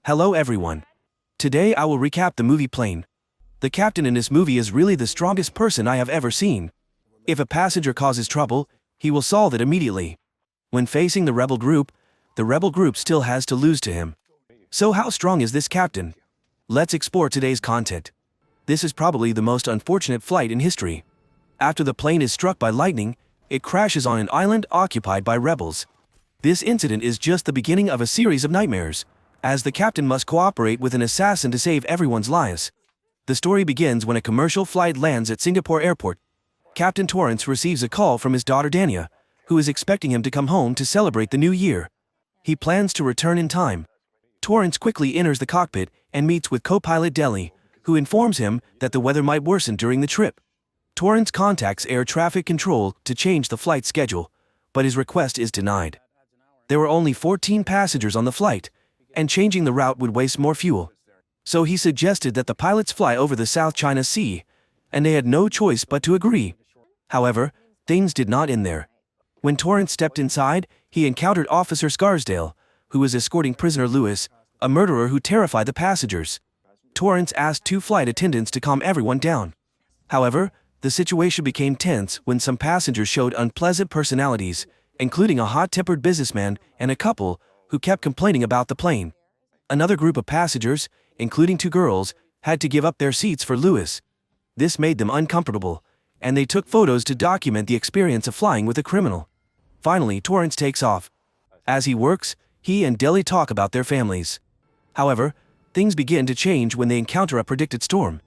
Hello everyone. Today I will recap the movie Plane. The captain in this movie is really the strongest person I have ever seen. If a passenger causes trouble, he will solve it immediately. When facing the rebel group still has to lose to him. So how strong is this captain? Let's explore today's content. This is probably the most unfortunate flight in history. After the plane is struck by lightning, it crashes on an island occupied by rebels. This incident is just the beginning of a series of nightmares, as the captain must cooperate with an assassin to save everyone's lives. The story begins when a commercial flight lands at Singapore airport. Captain Torrance receives a call from his daughter Dania, who is expecting him to come home to celebrate the new year. He plans to return in time. Torrance quickly enters the cockpit and meets with co-pilot Deli, who informs him that the weather might worsen during the trip. Torrance contacts air traffic control to change the flight schedule, but his request is denied. There were only 14 passengers on the flight, and changing the route would waste more fuel. So he suggested that the pilots fly over the South China Sea, and they had no choice but to agree. However, things did not end there. When Torrance stepped inside, he encountered Officer Scarsdale, who was escorting prisoner Louis, a murderer who terrified the passengers. Torrance asked two flight attendants to calm everyone down. However, the situation became tense when some passengers showed unpleasant personalities, including a hot-tempered businessman and a couple who kept complaining about the plane. Another group of passengers, including two girls, had to give up their seats for Louis. This made them uncomfortable, and they took photos to document the experience of flying with a criminal. Finally, Torrance takes off. As he works, he and Deli talk about their families. However, things begin to change when they encounter a predicted storm.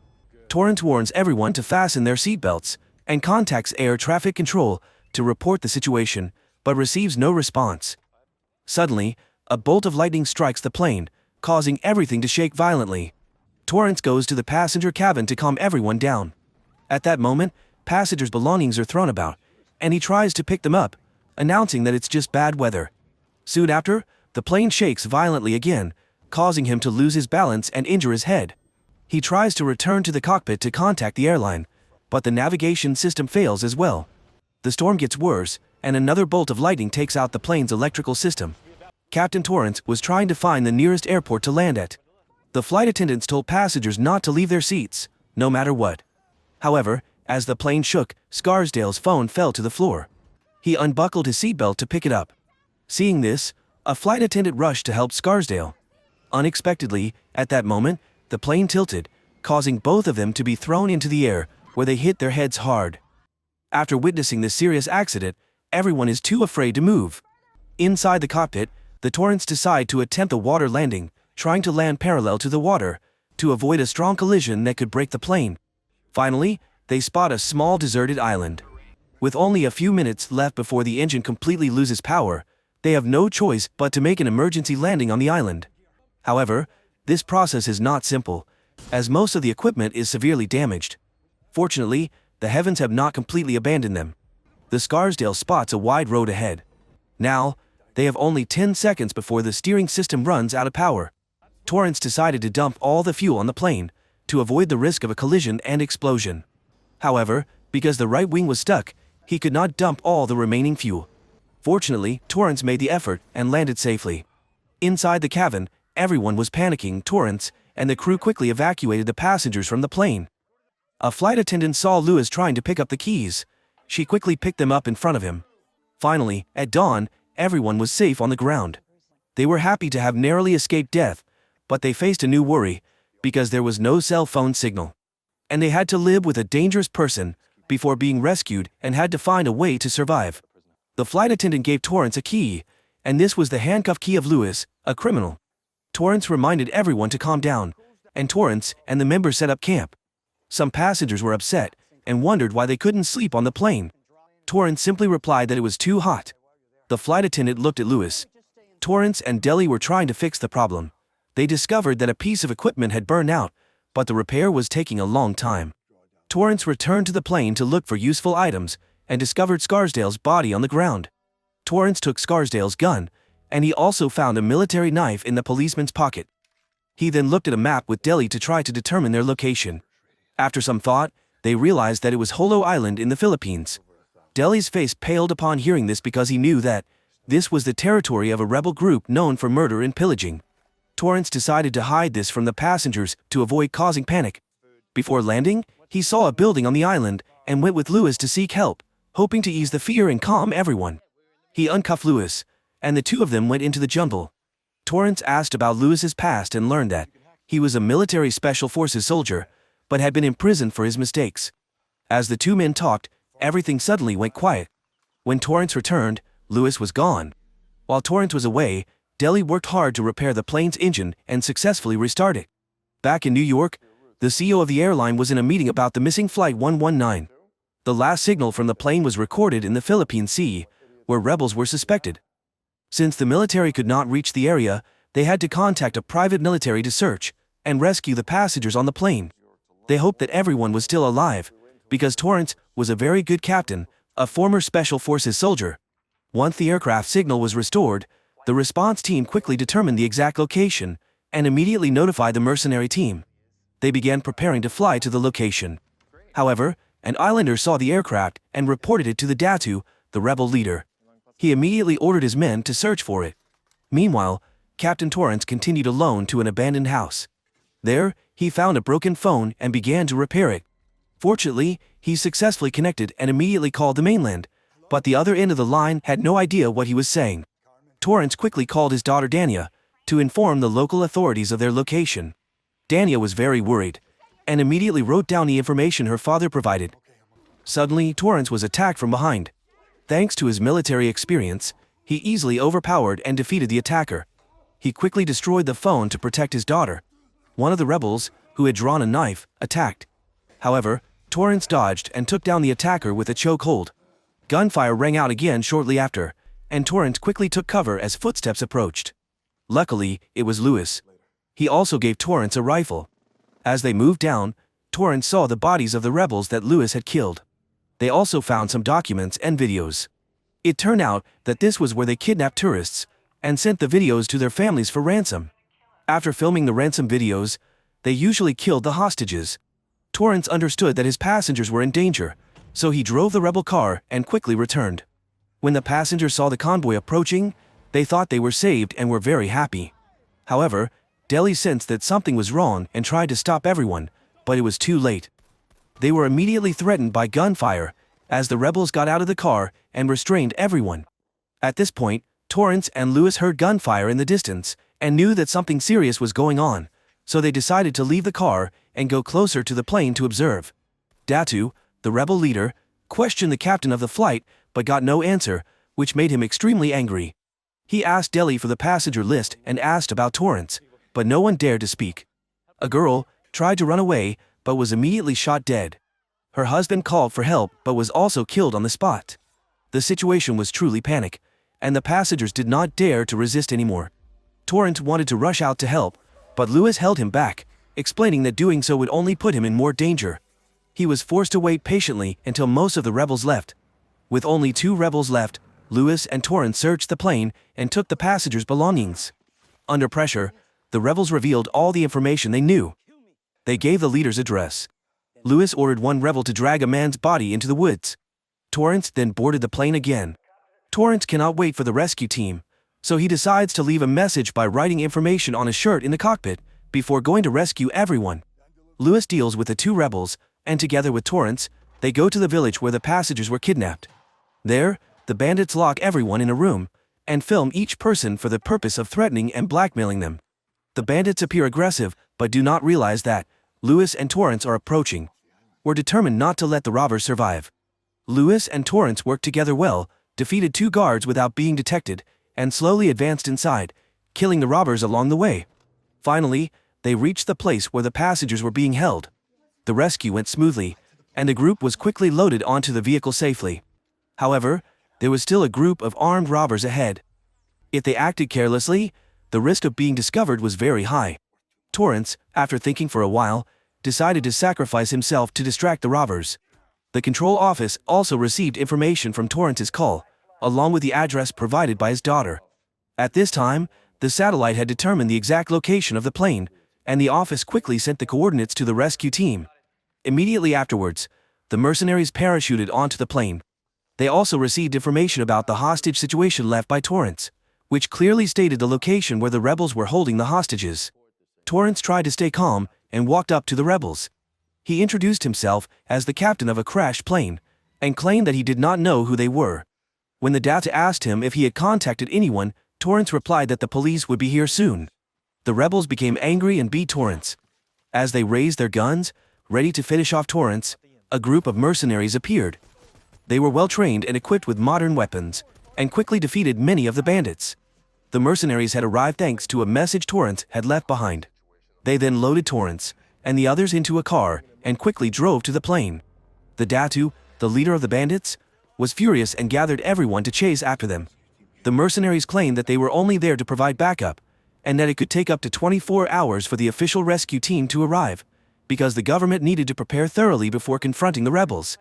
Torrance warns everyone to fasten their seatbelts and contacts air traffic control to report the situation, but receives no response. Suddenly, a bolt of lightning strikes the plane, causing everything to shake violently. Torrance goes to the passenger cabin to calm everyone down. At that moment, passengers' belongings are thrown about, and he tries to pick them up, announcing that it's just bad weather. Soon after, the plane shakes violently again, causing him to lose his balance and injure his head. He tries to return to the cockpit to contact the airline, but the navigation system fails as well. The storm gets worse, and another bolt of lightning takes out the plane's electrical system. Captain Torrance was trying to find the nearest airport to land at. The flight attendants told passengers not to leave their seats, no matter what. However, as the plane shook, Scarsdale's phone fell to the floor. He unbuckled his seatbelt to pick it up. Seeing this, a flight attendant rushed to help Scarsdale. Unexpectedly, at that moment, the plane tilted, causing both of them to be thrown into the air, where they hit their heads hard. After witnessing this serious accident, everyone is too afraid to move. Inside the cockpit, the Torrance decide to attempt a water landing, trying to land parallel to the water, to avoid a strong collision that could break the plane. Finally, they spot a small deserted island. With only a few minutes left before the engine completely loses power, they have no choice but to make an emergency landing on the island. However, this process is not simple, as most of the equipment is severely damaged. Fortunately, the heavens have not completely abandoned them. The Scarsdale spots a wide road ahead. Now, they have only 10 seconds before the steering system runs out of power. Torrance decided to dump all the fuel on the plane, to avoid the risk of a collision and explosion. However, because the right wing was stuck, he could not dump all the remaining fuel. Fortunately, Torrance made the effort and landed safely. Inside the cabin, everyone was panicking. Torrance and the crew quickly evacuated the passengers from the plane. A flight attendant saw Louis trying to pick up the keys. She quickly picked them up in front of him. Finally, at dawn, everyone was safe on the ground. They were happy to have narrowly escaped death, but they faced a new worry, because there was no cell phone signal. And they had to live with a dangerous person before being rescued and had to find a way to survive. The flight attendant gave Torrance a key, and this was the handcuff key of Louis, a criminal. Torrance reminded everyone to calm down, and Torrance and the members set up camp. Some passengers were upset and wondered why they couldn't sleep on the plane. Torrance simply replied that it was too hot. The flight attendant looked at Louis. Torrance and Deli were trying to fix the problem. They discovered that a piece of equipment had burned out, but the repair was taking a long time. Torrance returned to the plane to look for useful items and discovered Scarsdale's body on the ground. Torrance took Scarsdale's gun, and he also found a military knife in the policeman's pocket. He then looked at a map with Deli to try to determine their location. After some thought, they realized that it was Holo Island in the Philippines. Deli's face paled upon hearing this because he knew that this was the territory of a rebel group known for murder and pillaging. Torrance decided to hide this from the passengers to avoid causing panic. Before landing, he saw a building on the island and went with Louis to seek help, hoping to ease the fear and calm everyone. He uncuffed Louis, and the two of them went into the jungle. Torrance asked about Louis's past and learned that he was a military special forces soldier, but had been imprisoned for his mistakes. As the two men talked, everything suddenly went quiet. When Torrance returned, Louis was gone. While Torrance was away, Deli worked hard to repair the plane's engine and successfully restart it. Back in New York, the CEO of the airline was in a meeting about the missing Flight 119. The last signal from the plane was recorded in the Philippine Sea, where rebels were suspected. Since the military could not reach the area, they had to contact a private military to search and rescue the passengers on the plane. They hoped that everyone was still alive, because Torrance was a very good captain, a former Special Forces soldier. Once the aircraft signal was restored, the response team quickly determined the exact location and immediately notified the mercenary team. They began preparing to fly to the location. However, an islander saw the aircraft and reported it to the Datu, the rebel leader. He immediately ordered his men to search for it. Meanwhile, Captain Torrance continued alone to an abandoned house. There, he found a broken phone and began to repair it. Fortunately, he successfully connected and immediately called the mainland, but the other end of the line had no idea what he was saying. Torrance quickly called his daughter Dania to inform the local authorities of their location. Dania was very worried and immediately wrote down the information her father provided. Suddenly, Torrance was attacked from behind. Thanks to his military experience, he easily overpowered and defeated the attacker. He quickly destroyed the phone to protect his daughter. One of the rebels, who had drawn a knife, attacked. However, Torrance dodged and took down the attacker with a chokehold. Gunfire rang out again shortly after, and Torrance quickly took cover as footsteps approached. Luckily, it was Louis. He also gave Torrance a rifle. As they moved down, Torrance saw the bodies of the rebels that Louis had killed. They also found some documents and videos. It turned out that this was where they kidnapped tourists and sent the videos to their families for ransom. After filming the ransom videos, they usually killed the hostages. Torrance understood that his passengers were in danger, so he drove the rebel car and quickly returned. When the passengers saw the convoy approaching, they thought they were saved and were very happy. However, Deli sensed that something was wrong and tried to stop everyone, but it was too late. They were immediately threatened by gunfire as the rebels got out of the car and restrained everyone. At this point, Torrance and Louis heard gunfire in the distance and knew that something serious was going on, so they decided to leave the car and go closer to the plane to observe. Datu, the rebel leader, questioned the captain of the flight but got no answer, which made him extremely angry. He asked Deli for the passenger list and asked about Torrance, but no one dared to speak. A girl tried to run away but was immediately shot dead. Her husband called for help but was also killed on the spot. The situation was truly panic, and the passengers did not dare to resist anymore. Torrance wanted to rush out to help, but Louis held him back, explaining that doing so would only put him in more danger. He was forced to wait patiently until most of the rebels left. With only 2 rebels left, Louis and Torrance searched the plane and took the passengers' belongings. Under pressure, the rebels revealed all the information they knew. They gave the leader's address. Louis ordered one rebel to drag a man's body into the woods. Torrance then boarded the plane again. Torrance cannot wait for the rescue team, so he decides to leave a message by writing information on a shirt in the cockpit before going to rescue everyone. Louis deals with the 2 rebels, and together with Torrance, they go to the village where the passengers were kidnapped. There, the bandits lock everyone in a room and film each person for the purpose of threatening and blackmailing them. The bandits appear aggressive but do not realize that Louis and Torrance are approaching. We're determined not to let the robbers survive. Louis and Torrance worked together well, defeated 2 guards without being detected, and slowly advanced inside, killing the robbers along the way. Finally, they reached the place where the passengers were being held. The rescue went smoothly, and the group was quickly loaded onto the vehicle safely. However, there was still a group of armed robbers ahead. If they acted carelessly, the risk of being discovered was very high. Torrance, after thinking for a while, decided to sacrifice himself to distract the robbers. The control office also received information from Torrance's call, along with the address provided by his daughter. At this time, the satellite had determined the exact location of the plane, and the office quickly sent the coordinates to the rescue team. Immediately afterwards, the mercenaries parachuted onto the plane. They also received information about the hostage situation left by Torrance, which clearly stated the location where the rebels were holding the hostages. Torrance tried to stay calm and walked up to the rebels. He introduced himself as the captain of a crashed plane and claimed that he did not know who they were. When the Data asked him if he had contacted anyone, Torrance replied that the police would be here soon. The rebels became angry and beat Torrance. As they raised their guns, ready to finish off Torrance, a group of mercenaries appeared. They were well trained and equipped with modern weapons, and quickly defeated many of the bandits. The mercenaries had arrived thanks to a message Torrance had left behind. They then loaded Torrance and the others into a car and quickly drove to the plane. The Datu, the leader of the bandits, was furious and gathered everyone to chase after them. The mercenaries claimed that they were only there to provide backup, and that it could take up to 24 hours for the official rescue team to arrive, because the government needed to prepare thoroughly before confronting the rebels.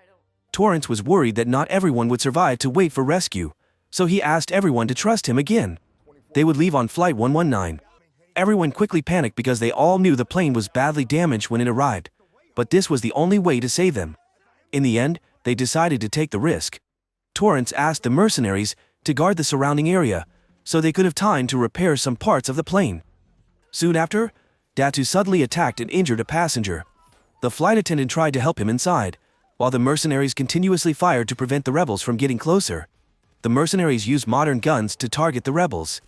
Torrance was worried that not everyone would survive to wait for rescue, so he asked everyone to trust him again. They would leave on Flight 119. Everyone quickly panicked because they all knew the plane was badly damaged when it arrived, but this was the only way to save them. In the end, they decided to take the risk. Torrance asked the mercenaries to guard the surrounding area, so they could have time to repair some parts of the plane. Soon after, Datu suddenly attacked and injured a passenger. The flight attendant tried to help him inside, while the mercenaries continuously fired to prevent the rebels from getting closer. The mercenaries used modern guns to target the rebels.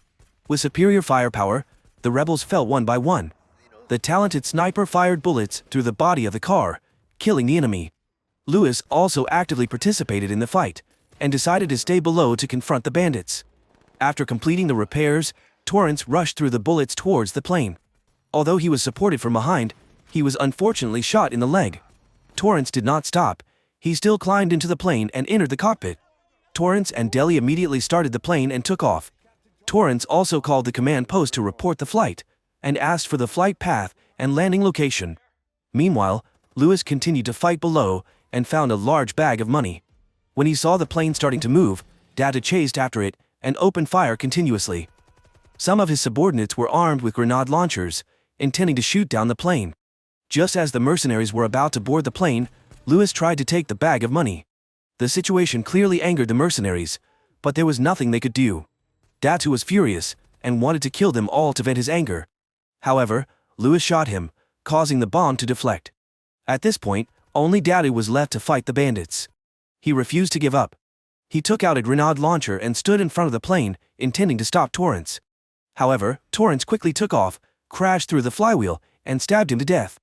With superior firepower, the rebels fell one by one. The talented sniper fired bullets through the body of the car, killing the enemy. Louis also actively participated in the fight, and decided to stay below to confront the bandits. After completing the repairs, Torrance rushed through the bullets towards the plane. Although he was supported from behind, he was unfortunately shot in the leg. Torrance did not stop. He still climbed into the plane and entered the cockpit. Torrance and Deli immediately started the plane and took off. Torrance also called the command post to report the flight, and asked for the flight path and landing location. Meanwhile, Louis continued to fight below and found a large bag of money. When he saw the plane starting to move, Data chased after it and opened fire continuously. Some of his subordinates were armed with grenade launchers, intending to shoot down the plane. Just as the mercenaries were about to board the plane, Louis tried to take the bag of money. The situation clearly angered the mercenaries, but there was nothing they could do. Datu was furious and wanted to kill them all to vent his anger. However, Louis shot him, causing the bomb to deflect. At this point, only Datu was left to fight the bandits. He refused to give up. He took out a grenade launcher and stood in front of the plane, intending to stop Torrance. However, Torrance quickly took off, crashed through the flywheel, and stabbed him to death.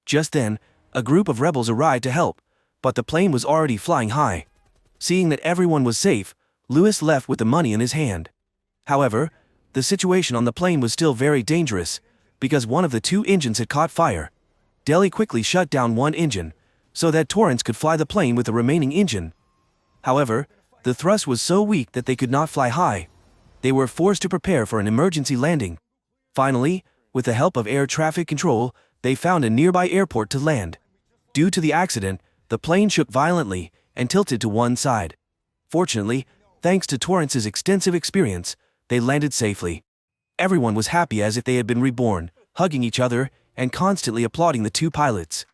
Just then, a group of rebels arrived to help, but the plane was already flying high. Seeing that everyone was safe, Louis left with the money in his hand. However, the situation on the plane was still very dangerous, because one of the two engines had caught fire. Deli quickly shut down one engine, so that Torrance could fly the plane with the remaining engine. However, the thrust was so weak that they could not fly high. They were forced to prepare for an emergency landing. Finally, with the help of air traffic control, they found a nearby airport to land. Due to the accident, the plane shook violently and tilted to one side. Fortunately, thanks to Torrance's extensive experience, they landed safely. Everyone was happy as if they had been reborn, hugging each other and constantly applauding the two pilots.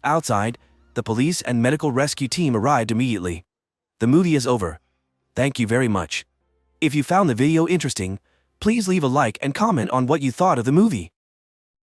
Outside, the police and medical rescue team arrived immediately. The movie is over. Thank you very much. If you found the video interesting, please leave a like and comment on what you thought of the movie.